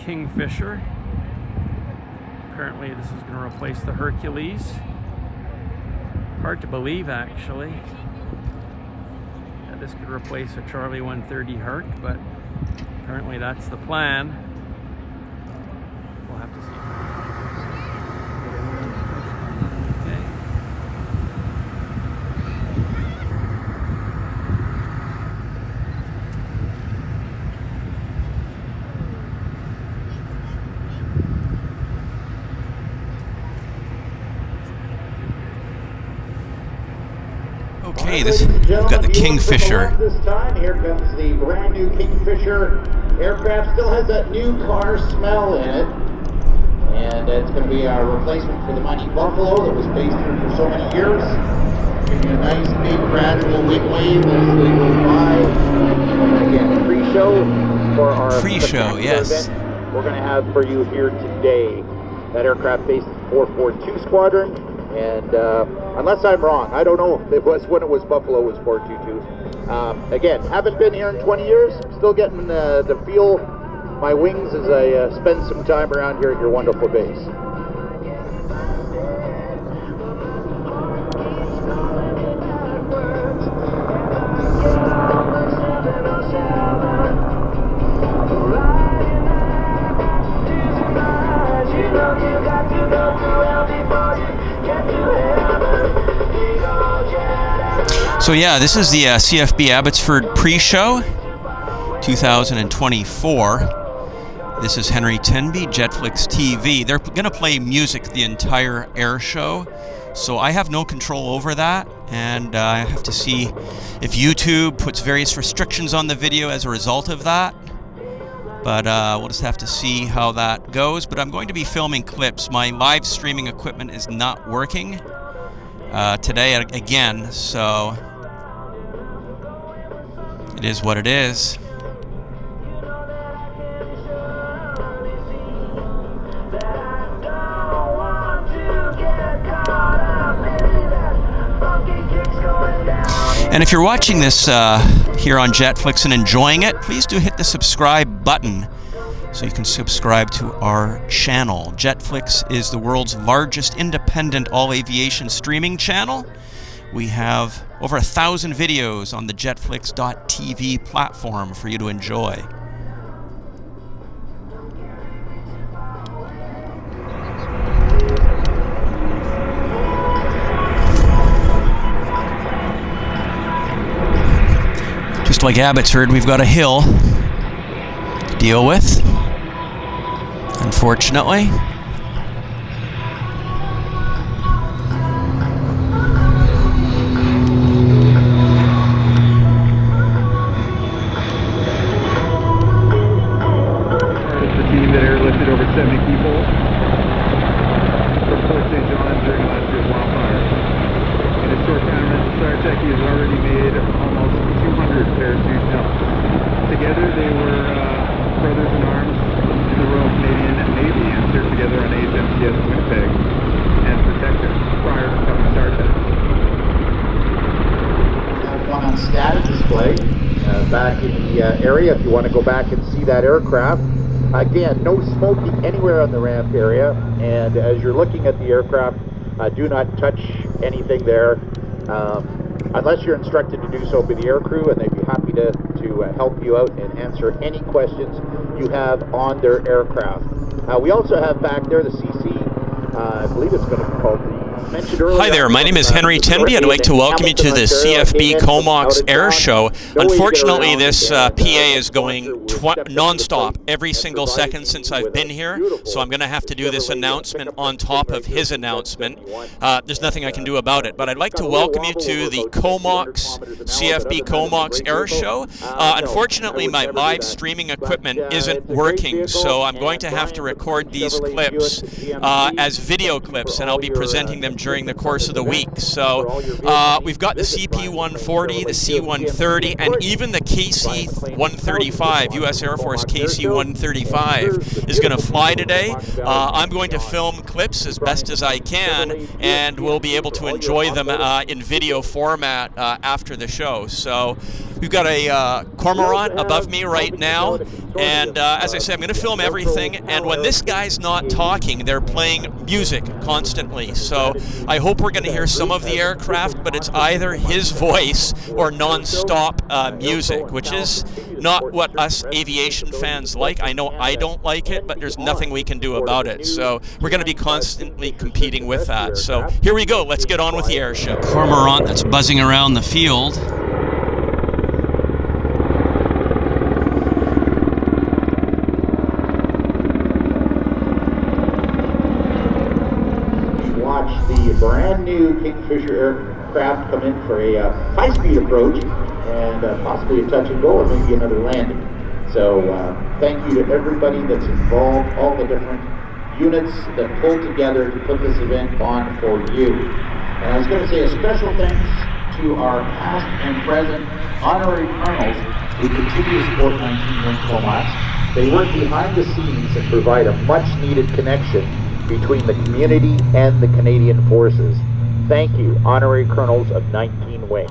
Kingfisher. Apparently this is going to replace the Hercules. Hard to believe, actually. Yeah, this could replace a Charlie 130 Herc, but apparently that's the plan. We'll have to see. Okay, we've got the Kingfisher. This time, here comes the brand new Kingfisher aircraft. Still has that new car smell in it, and it's going to be our replacement for the Mighty Buffalo that was based here for so many years. Giving you a nice big gradual wing wave as they go by. And again, pre-show for our pre-show, yes. Event we're going to have for you here today. That aircraft based 442 Squadron. And unless I'm wrong, I don't know if it was when it was Buffalo was 422. Again, haven't been here in 20 years. Still getting the feel my wings as I spend some time around here at your wonderful base. So yeah, this is the CFB Abbotsford pre-show 2024. This is Henry Tenby, JetFlix TV. They're going to play music the entire air show, so I have no control over that, and I have to see if YouTube puts various restrictions on the video as a result of that. But we'll just have to see how that goes. But I'm going to be filming clips. My live streaming equipment is not working today again, so it is what it is. And if you're watching this here on JetFlix and enjoying it, please do hit the subscribe button so you can subscribe to our channel. JetFlix is the world's largest independent all-aviation streaming channel. We have over 1,000 videos on the jetflix.tv platform for you to enjoy. Just like Abbotsford, we've got a hill to deal with, unfortunately. The team that airlifted over 70 people from Fort St. John during last year's wildfire. In a short time, SARTECH has already made almost 200 parachute jumps. Together, they were brothers in arms in the Royal Canadian Navy and served together on HMCS Winnipeg and Protector prior to becoming SARTECHs. One on static display back in the area if you want to go back and see that aircraft. Again, no smoking anywhere on the ramp area, and as you're looking at the aircraft, do not touch anything there unless you're instructed to do so by the aircrew, and they'd be happy to help you out and answer any questions you have on their aircraft. We also have back there the CC, I believe it's going to be called the mentioned earlier. Hi there, my name is Henry Tenby. I'd like to welcome you to the CFB Comox Airshow. Unfortunately, this PA is going non-stop every single second since I've been here, so I'm going to have to do this announcement on top of his announcement. There's nothing I can do about it, but I'd like to welcome you to the Comox, CFB Comox Airshow. Unfortunately, my live streaming equipment isn't working, so I'm going to have to record these clips as video clips, and I'll be presenting them during the course of the week. So we've got the CP-140, the C-130, and even the KC-135, U.S. Air Force KC-135 is going to fly today. I'm going to film clips as best as I can, and we'll be able to enjoy them in video format after the show. So we've got a Cormorant above me right now. And as I said, I'm going to film everything. And when this guy's not talking, they're playing music constantly. So I hope we're going to hear some of the aircraft, but it's either his voice or non-stop music, which is not what us aviation fans like. I know I don't like it, but there's nothing we can do about it. So we're going to be constantly competing with that. So here we go. Let's get on with the air show. Cormorant that's buzzing around the field. Watch the brand new Kingfisher aircraft come in for a high-speed approach and possibly a touch and go or maybe another landing. So thank you to everybody that's involved, all the different units that pulled together to put this event on for you. And I was going to say a special thanks to our past and present honorary colonels who continue to support 19 Wing Comox. They work behind the scenes and provide a much-needed connection between the community and the Canadian forces. Thank you, honorary colonels of 19 Wing.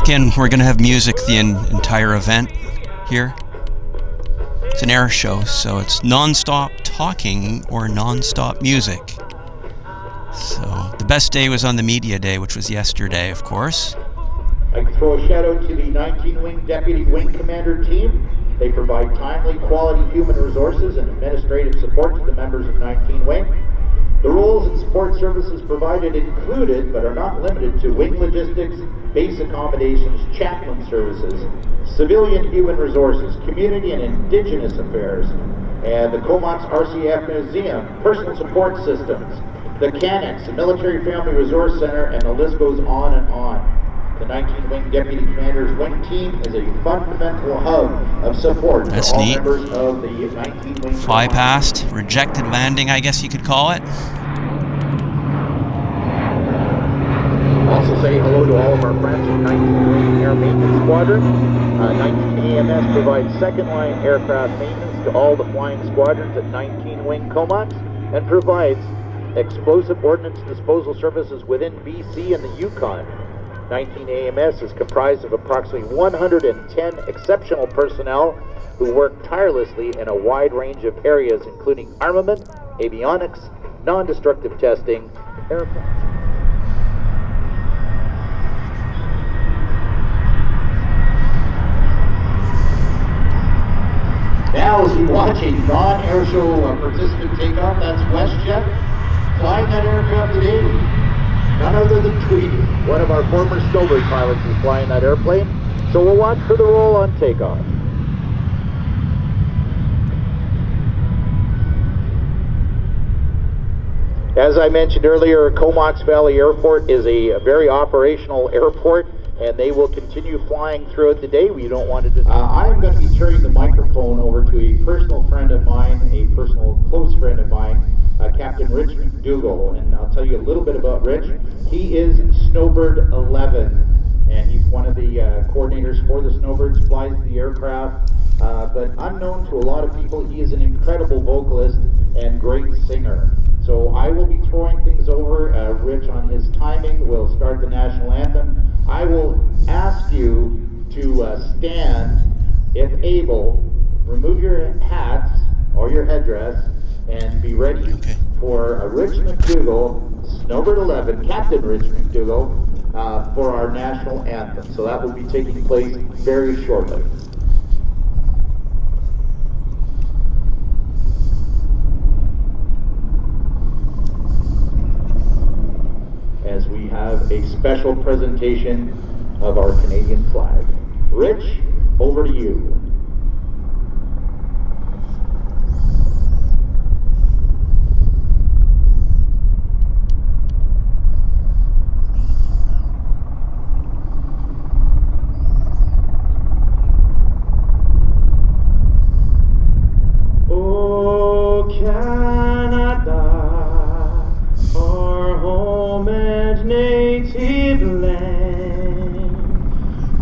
Again, we're going to have music the entire event here. It's an air show, so it's non-stop talking or non-stop music. So the best day was on the media day, which was yesterday, of course. I can throw a shout out to the 19 Wing Deputy Wing Commander team. They provide timely, quality human resources and administrative support to the members of 19 Wing. The roles and support services provided included, but are not limited to, wing logistics, base accommodations, chaplain services, civilian human resources, community and indigenous affairs, and the Comox RCAF Museum, personal support systems, the CANX, the Military Family Resource Center, and the list goes on and on. The 19 Wing Deputy Commander's Wing Team is a fundamental hub of support for all members of the 19 Wing. Fly past, rejected landing, I guess you could call it. Also say hello to all of our friends from 19 Wing Air Maintenance Squadron. 19 AMS provides second-line aircraft maintenance to all the flying squadrons at 19 Wing Comox and provides explosive ordnance disposal services within BC and the Yukon. 19 AMS is comprised of approximately 110 exceptional personnel who work tirelessly in a wide range of areas, including armament, avionics, non-destructive testing, aircraft. Now, as we watch a non-air show participant take off, that's WestJet flying that aircraft today. None other than Tweedy, one of our former Snowbird pilots, is flying that airplane. So we'll watch for the roll on takeoff. As I mentioned earlier, Comox Valley Airport is a very operational airport, and they will continue flying throughout the day. We don't want to just... I'm going to be turning the microphone over to a personal friend of mine, a personal close friend of mine, Captain Rich McDougall, and I'll tell you a little bit about Rich. He is Snowbird 11, and he's one of the coordinators for the Snowbirds, flies the aircraft, but unknown to a lot of people, he is an incredible vocalist and great singer. So I will be throwing things over Rich on his timing. We'll start the national anthem. I will ask you to stand, if able, remove your hats or your headdress, and be ready for Rich McDougall, Snowbird 11, Captain Rich McDougall, for our national anthem. So that will be taking place very shortly. As we have a special presentation of our Canadian flag. Rich, over to you.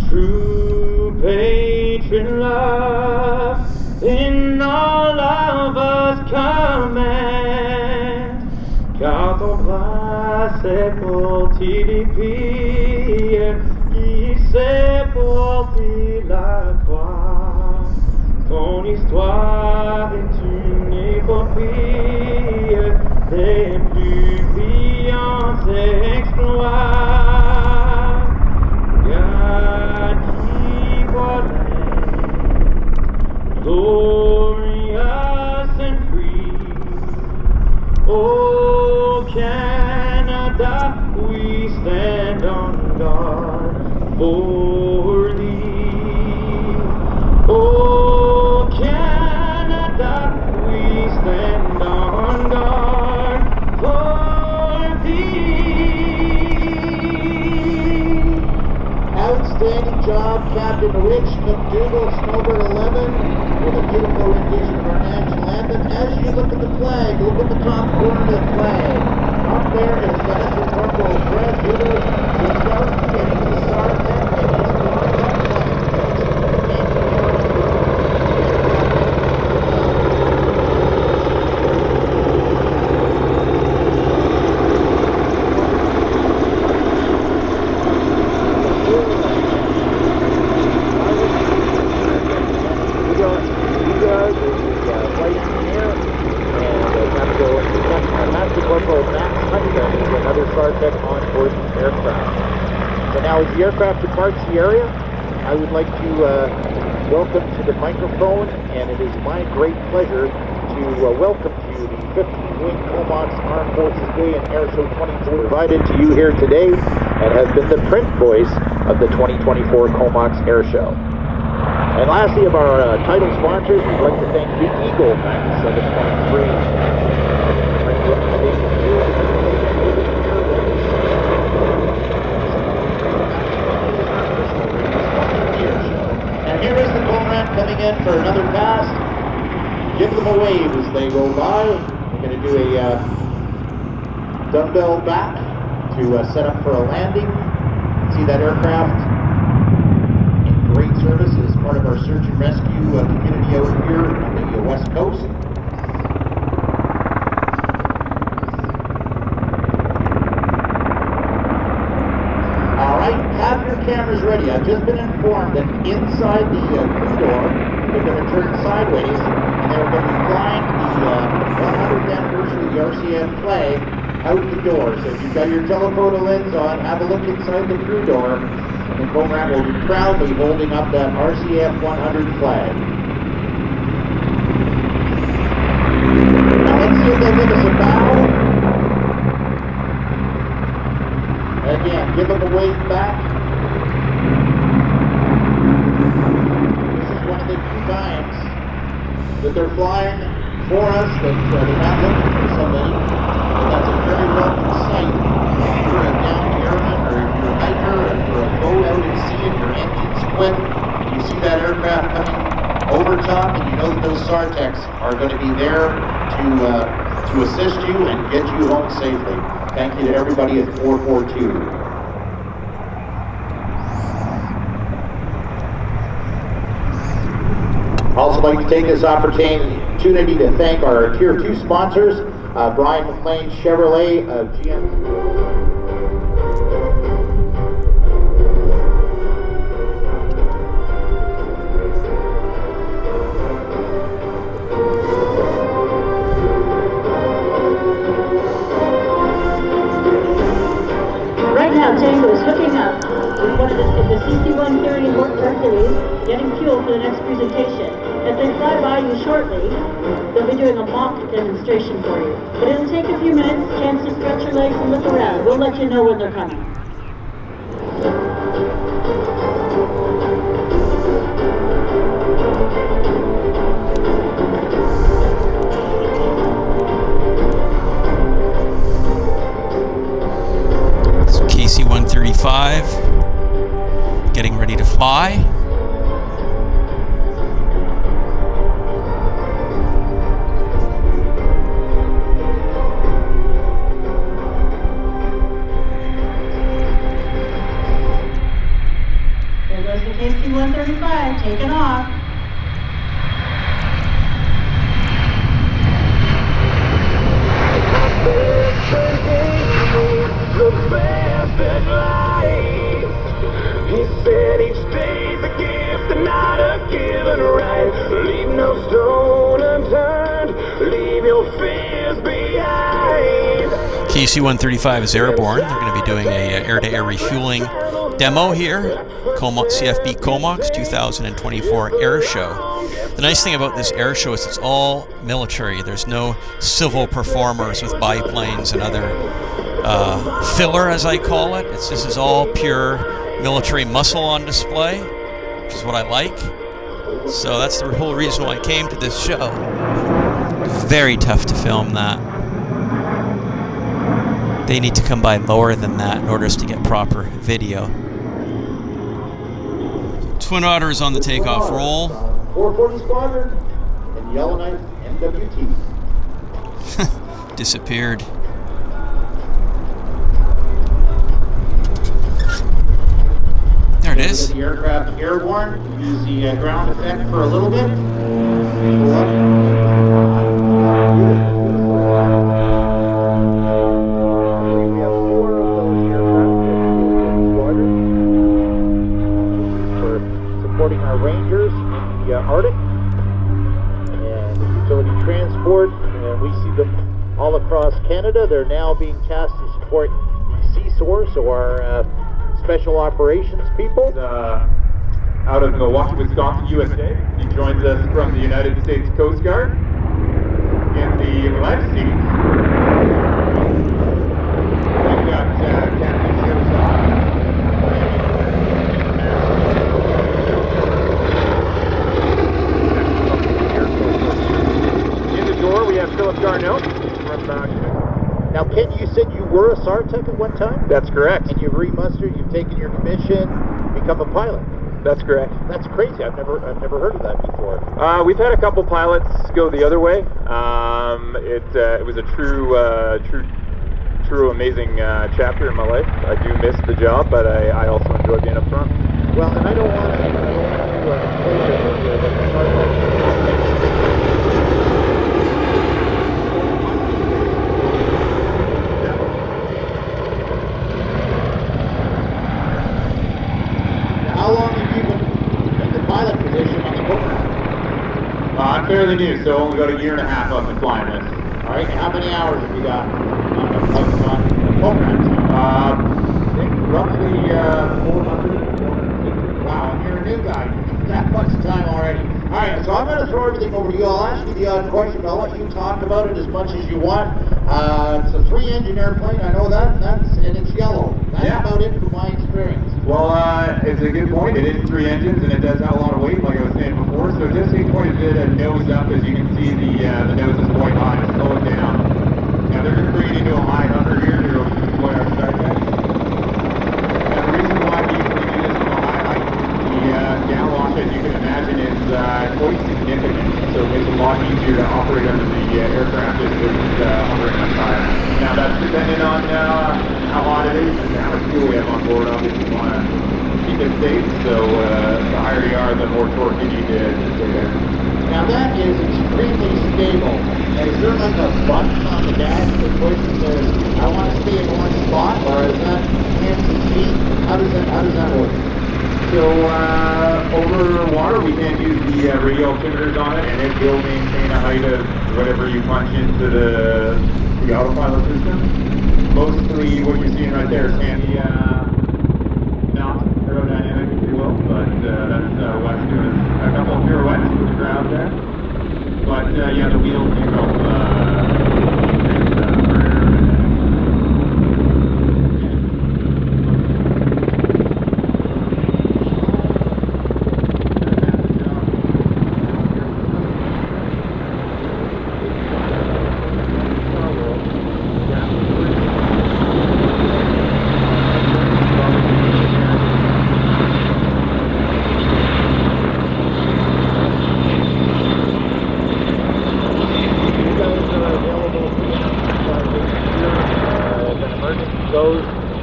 True patron love in porter la croix. Ton histoire est une épopée des plus brillants exploits. God, he was glorious and free. Oh, Canada, we stand on guard for thee. Oh, Canada, we stand on guard for thee. Outstanding job, Captain Rich McDougall, Snowbird 11, with a beautiful rendition of our national anthem. As you look at the flag, look at the top corner of the flag. Up there is Master Corporal Fred Hoover, the Scout and the SARTECH, and he's flying that flag. Now, as the aircraft departs the area, I would like to welcome to the microphone, and it is my great pleasure to welcome to you the 15th Wing Comox Armed Forces Day and Airshow 2024, provided to you here today, and has been the print voice of the 2024 Comox Airshow. And lastly, of our title sponsors, we'd like to thank Big Eagle 9723. And here is the Cormorant coming in for another pass. Give them a wave as they go by. We're going to do a dumbbell back to set up for a landing. See that aircraft in great service as part of our search and rescue community out here on the west coast. Have your cameras ready. I've just been informed that inside the crew door, they're going to turn sideways and they're going to be flying the 100th anniversary of the RCAF flag out the door. So if you've got your telephoto lens on, have a look inside the crew door, and the Cormorant will be proudly holding up that RCAF 100 flag. Now let's see if they'll give us a bow. Again, give them a wave back. This is one of the few times that they're flying for us, that they're not looking for somebody. And that's a very welcome sight. If you're a downed airman, or if you're a hiker, or if you're a boat out at sea and your engine's quit, and you see that aircraft coming over top, and you know that those SARTECHs are going to be there to assist you and get you home safely. Thank you to everybody at 442. Also like to take this opportunity to thank our Tier 2 sponsors, Brian McLean Chevrolet of GM. Tango is hooking up with one of the CC-130 Hercules, getting fuel for the next presentation. As they fly by you shortly, they'll be doing a mock demonstration for you. But it'll take a few minutes, a chance to stretch your legs and look around. We'll let you know when they're coming. KC-135 getting ready to fly. There goes the KC-135 taking off. The best in life is said each day's a gift and not a given right. Leave no stone unturned, leave your fears behind. KC-135 is airborne. They're going to be doing a air-to-air refueling demo here. CFB Comox 2024 air show. The nice thing about this air show is it's all military. There's no civil performers with biplanes and other filler, as I call it. This is all pure military muscle on display, which is what I like. So that's the whole reason why I came to this show. Very tough to film that. They need to come by lower than that in order to get proper video. Twin Otter is on the takeoff roll. 440 Squadron and Yellowknife MWT. Disappeared. There it is. The aircraft airborne. Use the ground effect for a little bit. Our Rangers in the Arctic and utility transport, and we see them all across Canada. They're now being tasked to support the CSOR, so our special operations people. Out of Milwaukee, Wisconsin, USA. He joins us from the United States Coast Guard. In the left seat, we've got Captain Showstopper. Now, Ken, you said you were a SARTECH at one time? That's correct. And you've remustered, you've taken your commission, become a pilot. That's correct. That's crazy. I've never heard of that before. We've had a couple pilots go the other way. It was a true amazing chapter in my life. I do miss the job, but I also enjoy being up front. Well, and I don't want to play here, but the How long have you been in the pilot position on the Cormorant? I'm fairly new, so only about a year and a half I've been flying this. All right, and how many hours have you got on the Cormorant? I think roughly 400. Wow, and you're a new guy. That much time already. All right, so I'm going to throw everything over to you. I'll ask you the odd question, but I'll let you talk about it as much as you want. It's a 3-engine airplane. I know that, and it's yellow. That's about it from my experience. Well, it's a good point. It is 3 engines, and it does have a lot of weight, like I was saying before. So just take quite a bit of nose up, as you can see the nose is going high to slow it down. Now they're just bringing into a high hover here to deploy our SARTECHs. And the reason why we usually do this from a high height, the down launch, as you can imagine, is quite significant. So it makes it a lot easier to operate under the aircraft if it's hovering up high. Now that's dependent on how hot it is and how much fuel we have on board. Obviously, we want to keep it safe, so the higher you are, the more torque you need to stay there. Now that is extremely stable. Is there like a button on the dash that pushes the, I want to stay in one spot, or is that hands and feet? How does that work? So over water, we can use the radio altimeters on it, and it will maintain a height of whatever you punch into the autopilot system. Mostly what you're seeing right there is handy, not aerodynamic, if you will, but that's what's doing a couple of pirouettes with the ground there. But yeah, the wheels do help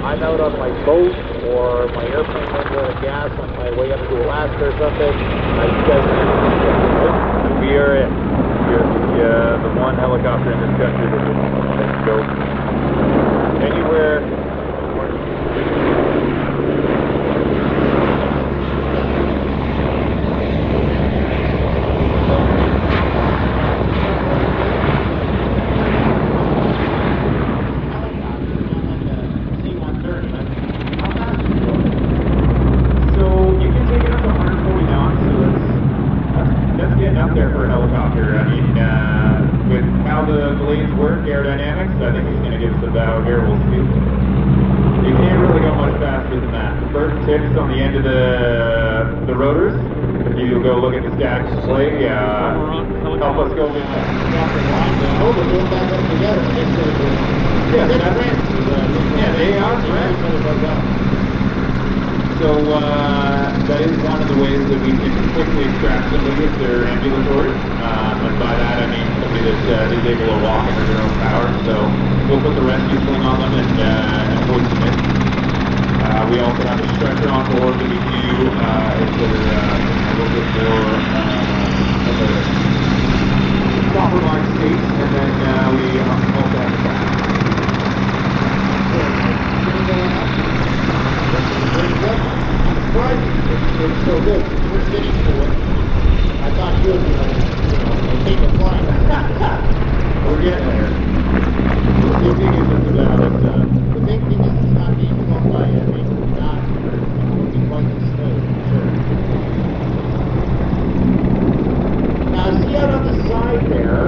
I'm out on my boat or my airplane runs out of gas on my way up to Alaska or something. We are it. You're the one helicopter in this country that can go anywhere. up there for a helicopter. I mean, with how the blades work, aerodynamics, I think he's going to give us about here. We'll see. You can't really go much faster than that. The bird tips on the end of the rotors. If you go look at the static display, help us go in. Oh, we're going back up together. Yeah, they are correct. So that is one of the ways that we can quickly extract somebody if they're ambulatory. And by that I mean somebody that is able to walk under their own power. So we'll put the rescue sling on them and hoist them in. We also have a stretcher on board that we do if they're a little bit more of a compromised state, and then we also have a track. It's so good. We're sitting to it. I thought you would take a flight. We're getting there. The big thing is it's about the big thing is it's not being flown by a big guy. It's quite smooth, sure. Now see out on the side there.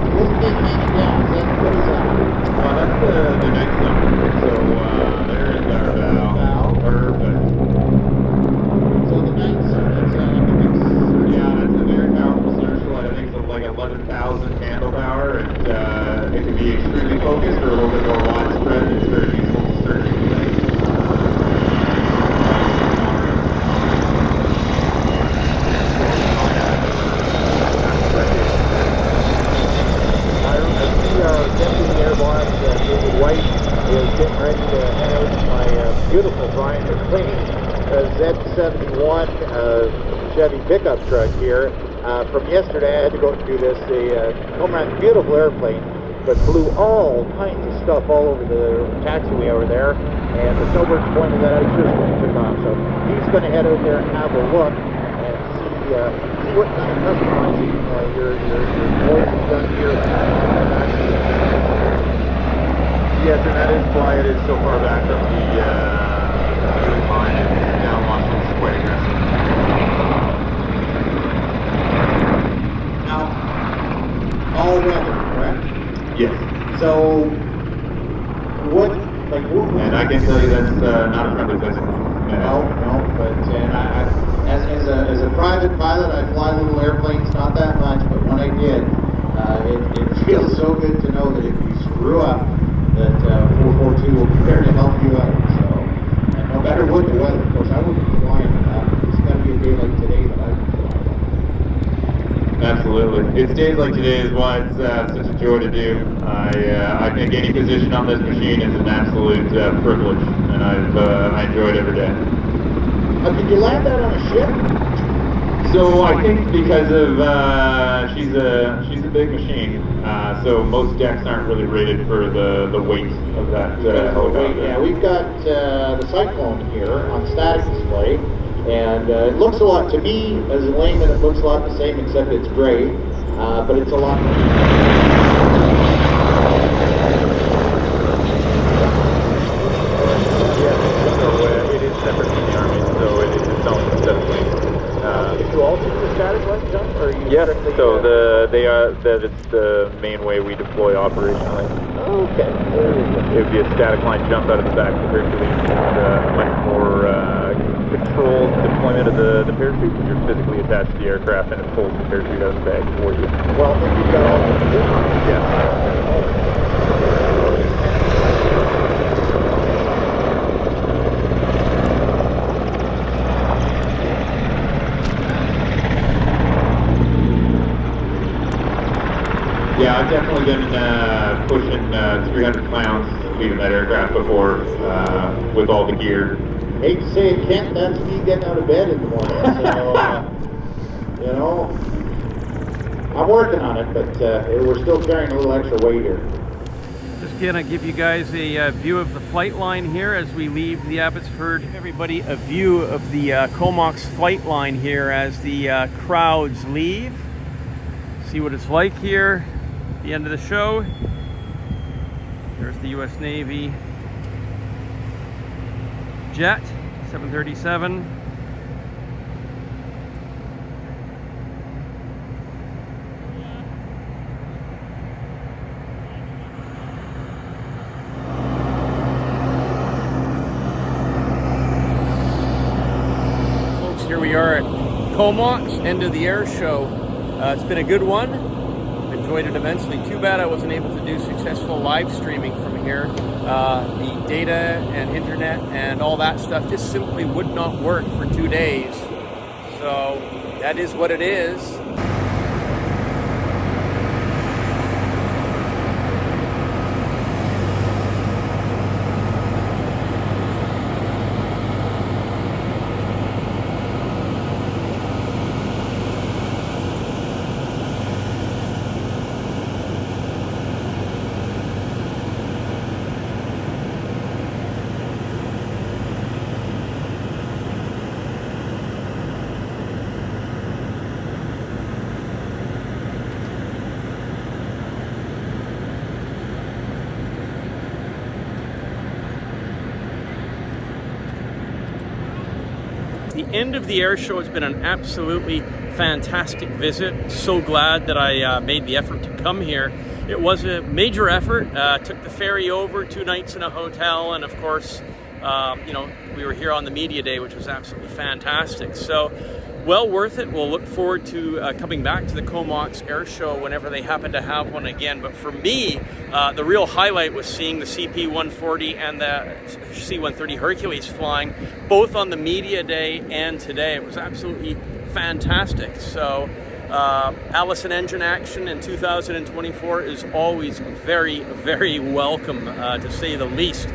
What's big hanging down? What is that? That's the next number. So there is our bow. Perfect. So the night that's a very powerful searchlight. I think it's like 11,000 candle power, and it can be extremely focused or a little bit more widespread. It's very useful to search things. Deputy Airborne David White is getting ready to head out my beautiful Brian McLean Z71 Chevy pickup truck here. From yesterday I had to go and do this. The Cormorant, beautiful airplane, but blew all kinds of stuff all over the taxiway over there, and the snowbirds pointed that out just when he took off. So he's going to head out there and have a look and see what kind of customizing your boys have done here. Yes, and that is why it is so far back from the line. It's down launched. It's quite aggressive. Now, all weather, correct? Yes. So, what? And I can tell you that's not a friendly place. No, but as a private pilot, I fly little airplanes, not that much, but when I did, it feels so good to know that if you screw up, that 442 will be there to help you out. So, and no matter what the weather, of course, I wouldn't be flying. It's got to be a day like today that I would fly. Absolutely. It's days like today is why it's such a joy to do. I think any position on this machine is an absolute privilege, and I enjoy it every day. Could you land that on a ship? So I think because of she's a big machine, so most decks aren't really rated for the weight of that helicopter. Yeah, we've got the Cyclone here on static display, and it looks a lot, to me as a layman, it looks a lot the same except it's gray, but it's a lot. It is separate from the Army, so it is its own set of planes. Do all the static ones jump, or are you Yes, strictly, so that's the main way we deploy operationally. Okay. It would be a static line jump out of the back of the Hercules. It's a much more controlled deployment of the parachute, because you're physically attached to the aircraft and it pulls the parachute out of the bag for you. Well, then you've got all the Yeah. Yeah, I've definitely been pushing 300 pounds leaving that aircraft before with all the gear. Hate to say it, Kent, that's me getting out of bed in the morning. So, you know, I'm working on it, but we're still carrying a little extra weight here. Just gonna give you guys a view of the flight line here as we leave the Abbotsford. Everybody, a view of the Comox flight line here as the crowds leave. See what it's like here. The end of the show. There's the US Navy jet 737. Here we are at Comox, end of the air show. It's been a good one. I've enjoyed it immensely. Too bad I wasn't able to do successful live streaming from here. The data and internet and all that stuff just simply would not work for 2 days. So that is what it is. The end of the air show has been an absolutely fantastic visit. So glad that I made the effort to come here. It was a major effort. Took the ferry over, 2 nights in a hotel, and of course, you know, we were here on the media day, which was absolutely fantastic. So, well worth it. We'll look forward to coming back to the Comox Airshow whenever they happen to have one again. But for me, the real highlight was seeing the CP-140 and the C-130 Hercules flying, both on the media day and today. It was absolutely fantastic. So, Allison engine action in 2024 is always very, very welcome, to say the least.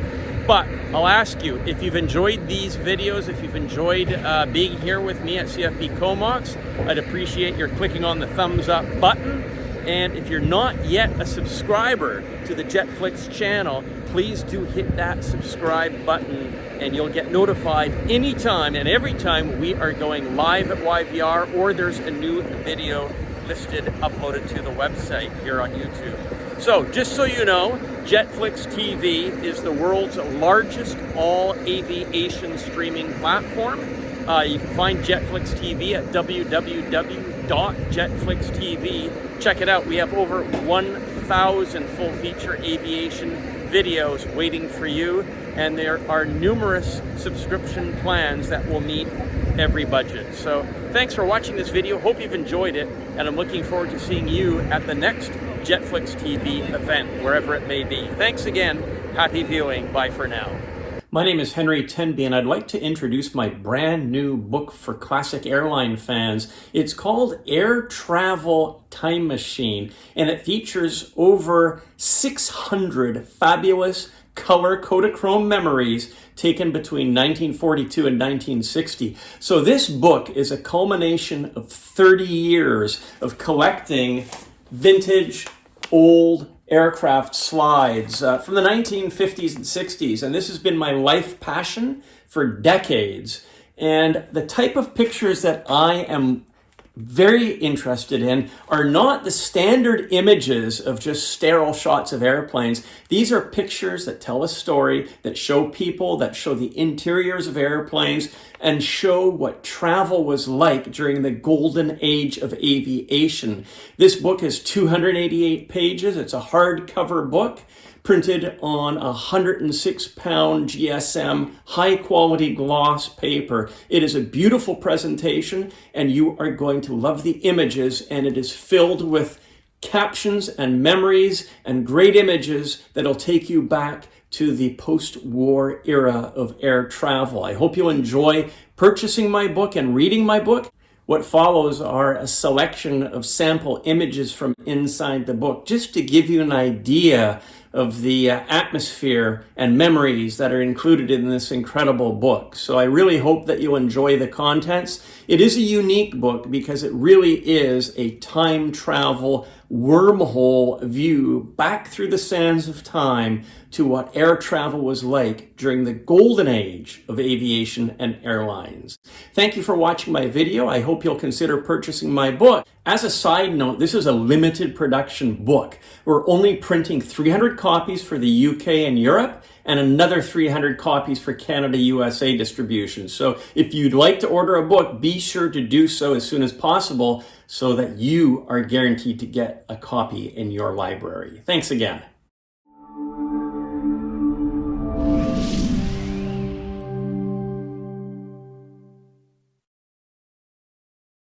But I'll ask you, if you've enjoyed these videos, if you've enjoyed being here with me at CFB Comox, I'd appreciate your clicking on the thumbs up button. And if you're not yet a subscriber to the JetFlix channel, please do hit that subscribe button and you'll get notified anytime and every time we are going live at YVR or there's a new video listed, uploaded to the website here on YouTube. So, just so you know, JetFlix TV is the world's largest all-aviation streaming platform. You can find JetFlix TV at www.jetflix.tv. Check it out. We have over 1,000 full-feature aviation videos waiting for you, and there are numerous subscription plans that will meet every budget. So, thanks for watching this video. Hope you've enjoyed it, and I'm looking forward to seeing you at the next JetFlix TV event, wherever it may be. Thanks again. Happy viewing. Bye for now. My name is Henry Tenby, and I'd like to introduce my brand new book for classic airline fans. It's called Air Travel Time Machine, and it features over 600 fabulous color Kodachrome memories taken between 1942 and 1960. So this book is a culmination of 30 years of collecting vintage, old aircraft slides from the 1950s and 60s. And this has been my life passion for decades. And the type of pictures that I am very interested in are not the standard images of just sterile shots of airplanes. These are pictures that tell a story, that show people, that show the interiors of airplanes, and show what travel was like during the golden age of aviation. This book is 288 pages. It's a hardcover book, printed on 106-pound GSM high-quality gloss paper. It is a beautiful presentation, and you are going to love the images, and it is filled with captions and memories and great images that'll take you back to the post-war era of air travel. I hope you'll enjoy purchasing my book and reading my book. What follows are a selection of sample images from inside the book, just to give you an idea of the atmosphere and memories that are included in this incredible book. So I really hope that you'll enjoy the contents. It is a unique book because it really is a time travel wormhole view back through the sands of time to what air travel was like during the golden age of aviation and airlines. Thank you for watching my video. I hope you'll consider purchasing my book. As a side note, this is a limited production book. We're only printing 300 copies for the UK and Europe, and another 300 copies for Canada, USA distribution. So if you'd like to order a book, be sure to do so as soon as possible so that you are guaranteed to get a copy in your library. Thanks again.